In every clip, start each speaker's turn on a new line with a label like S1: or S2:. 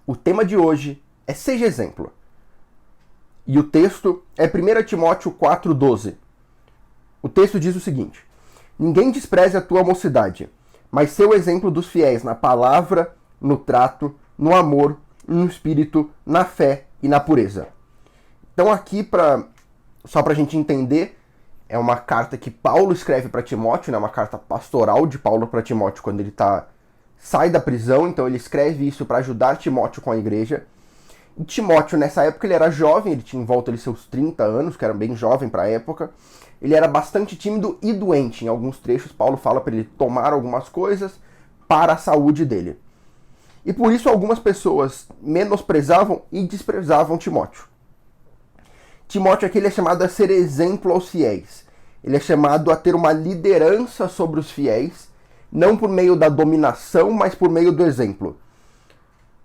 S1: O tema de hoje é Seja Exemplo. E o texto é 1 Timóteo 4,12. O texto diz o seguinte: Ninguém despreze a tua mocidade, mas ser o exemplo dos fiéis na palavra, no trato, no amor, no espírito, na fé e na pureza. Então aqui, só para a gente entender, é uma carta que Paulo escreve para Timóteo, né? Uma carta pastoral de Paulo para Timóteo quando ele sai da prisão, então ele escreve isso para ajudar Timóteo com a igreja. E Timóteo, nessa época, ele era jovem, ele tinha em volta de seus 30 anos, que era bem jovem para a época. Ele era bastante tímido e doente. Em alguns trechos, Paulo fala para ele tomar algumas coisas para a saúde dele. E por isso algumas pessoas menosprezavam e desprezavam Timóteo. Timóteo aqui ele é chamado a ser exemplo aos fiéis. Ele é chamado a ter uma liderança sobre os fiéis, não por meio da dominação, mas por meio do exemplo.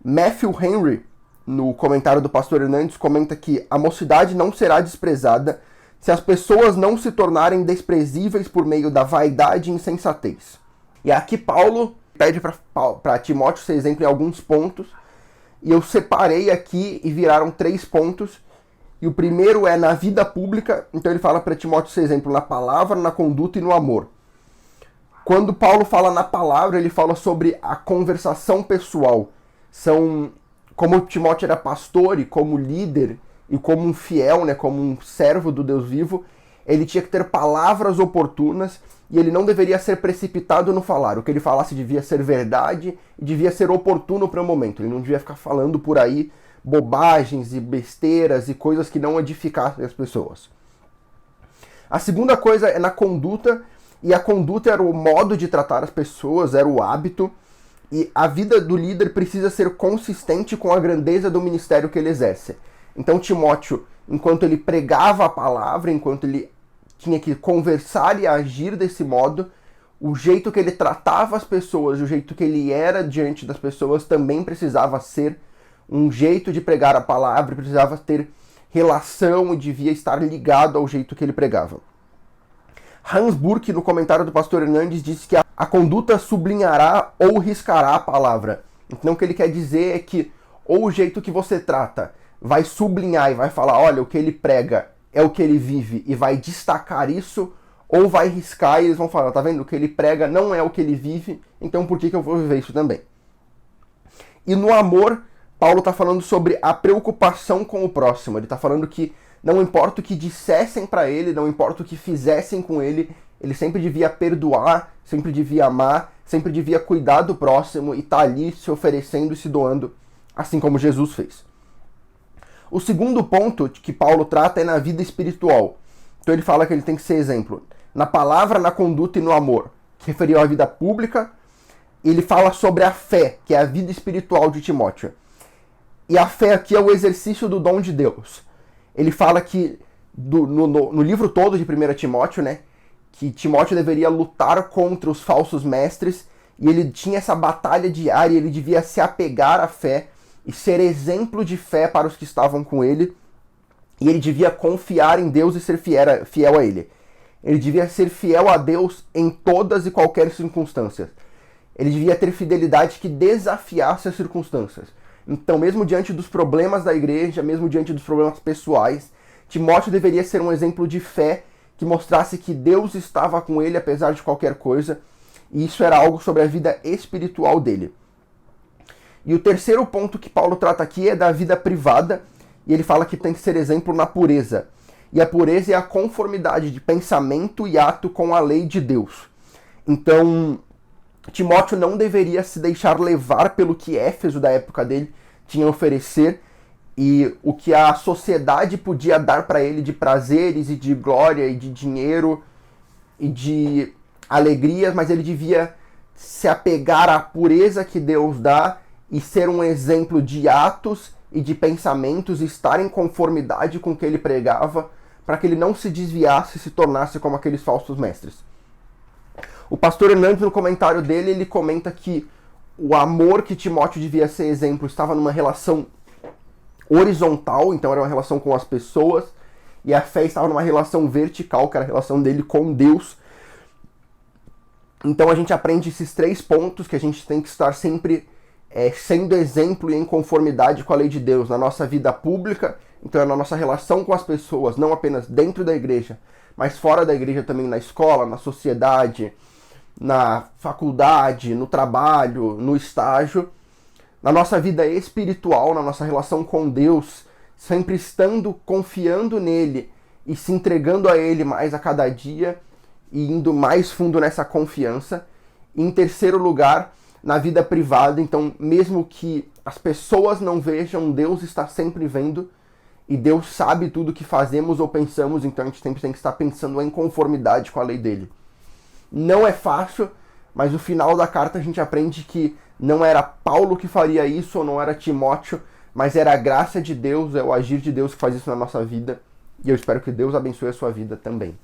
S1: Matthew Henry, no comentário do pastor Hernandes, comenta que a mocidade não será desprezada se as pessoas não se tornarem desprezíveis por meio da vaidade e insensatez. E aqui Paulo pede para Timóteo ser exemplo em alguns pontos, e eu separei aqui e viraram 3 pontos. E o primeiro é na vida pública, então ele fala para Timóteo ser exemplo na palavra, na conduta e no amor. Quando Paulo fala na palavra, ele fala sobre a conversação pessoal. Como Timóteo era pastor e como líder e como um fiel, né, como um servo do Deus vivo, ele tinha que ter palavras oportunas e ele não deveria ser precipitado no falar. O que ele falasse devia ser verdade e devia ser oportuno para o momento. Ele não devia ficar falando por aí bobagens e besteiras e coisas que não edificassem as pessoas. A segunda coisa é na conduta, e a conduta era o modo de tratar as pessoas, era o hábito, e a vida do líder precisa ser consistente com a grandeza do ministério que ele exerce. Então Timóteo, enquanto ele pregava a palavra, enquanto ele tinha que conversar e agir desse modo, o jeito que ele tratava as pessoas, o jeito que ele era diante das pessoas também precisava ser um jeito de pregar a palavra, precisava ter relação e devia estar ligado ao jeito que ele pregava. Hans Burke, no comentário do pastor Hernandes, disse que a conduta sublinhará ou riscará a palavra. Então o que ele quer dizer é que ou o jeito que você trata vai sublinhar e vai falar, olha, o que ele prega é o que ele vive e vai destacar isso, ou vai riscar e eles vão falar, tá vendo, o que ele prega não é o que ele vive, então por que eu vou viver isso também? E no amor, Paulo está falando sobre a preocupação com o próximo. Ele está falando que não importa o que dissessem para ele, não importa o que fizessem com ele, ele sempre devia perdoar, sempre devia amar, sempre devia cuidar do próximo e estar ali se oferecendo e se doando, assim como Jesus fez. O segundo ponto que Paulo trata é na vida espiritual. Então ele fala que ele tem que ser exemplo na palavra, na conduta e no amor, que referiu à vida pública. Ele fala sobre a fé, que é a vida espiritual de Timóteo. E a fé aqui é o exercício do dom de Deus. Ele fala que, no livro todo de 1 Timóteo, né, que Timóteo deveria lutar contra os falsos mestres, e ele tinha essa batalha diária, ele devia se apegar à fé e ser exemplo de fé para os que estavam com ele, e ele devia confiar em Deus e ser fiel a ele. Ele devia ser fiel a Deus em todas e qualquer circunstâncias. Ele devia ter fidelidade que desafiasse as circunstâncias. Então, mesmo diante dos problemas da igreja, mesmo diante dos problemas pessoais, Timóteo deveria ser um exemplo de fé que mostrasse que Deus estava com ele apesar de qualquer coisa, e isso era algo sobre a vida espiritual dele. E o terceiro ponto que Paulo trata aqui é da vida privada, e ele fala que tem que ser exemplo na pureza. E a pureza é a conformidade de pensamento e ato com a lei de Deus. Então, Timóteo não deveria se deixar levar pelo que Éfeso da época dele tinha a oferecer e o que a sociedade podia dar para ele de prazeres e de glória e de dinheiro e de alegrias, mas ele devia se apegar à pureza que Deus dá e ser um exemplo de atos e de pensamentos, e estar em conformidade com o que ele pregava, para que ele não se desviasse e se tornasse como aqueles falsos mestres. O pastor Hernandes, no comentário dele, ele comenta que o amor que Timóteo devia ser exemplo estava numa relação horizontal, então era uma relação com as pessoas, e a fé estava numa relação vertical, que era a relação dele com Deus. Então a gente aprende esses 3 pontos, que a gente tem que estar sempre sendo exemplo e em conformidade com a lei de Deus na nossa vida pública, então na nossa relação com as pessoas, não apenas dentro da igreja, mas fora da igreja também, na escola, na sociedade, na faculdade, no trabalho, no estágio, na nossa vida espiritual, na nossa relação com Deus, sempre estando confiando nele e se entregando a ele mais a cada dia e indo mais fundo nessa confiança. E em terceiro lugar, na vida privada, então mesmo que as pessoas não vejam, Deus está sempre vendo e Deus sabe tudo que fazemos ou pensamos, então a gente sempre tem que estar pensando em conformidade com a lei dele. Não é fácil, mas no final da carta a gente aprende que não era Paulo que faria isso, ou não era Timóteo, mas era a graça de Deus, é o agir de Deus que faz isso na nossa vida. E eu espero que Deus abençoe a sua vida também.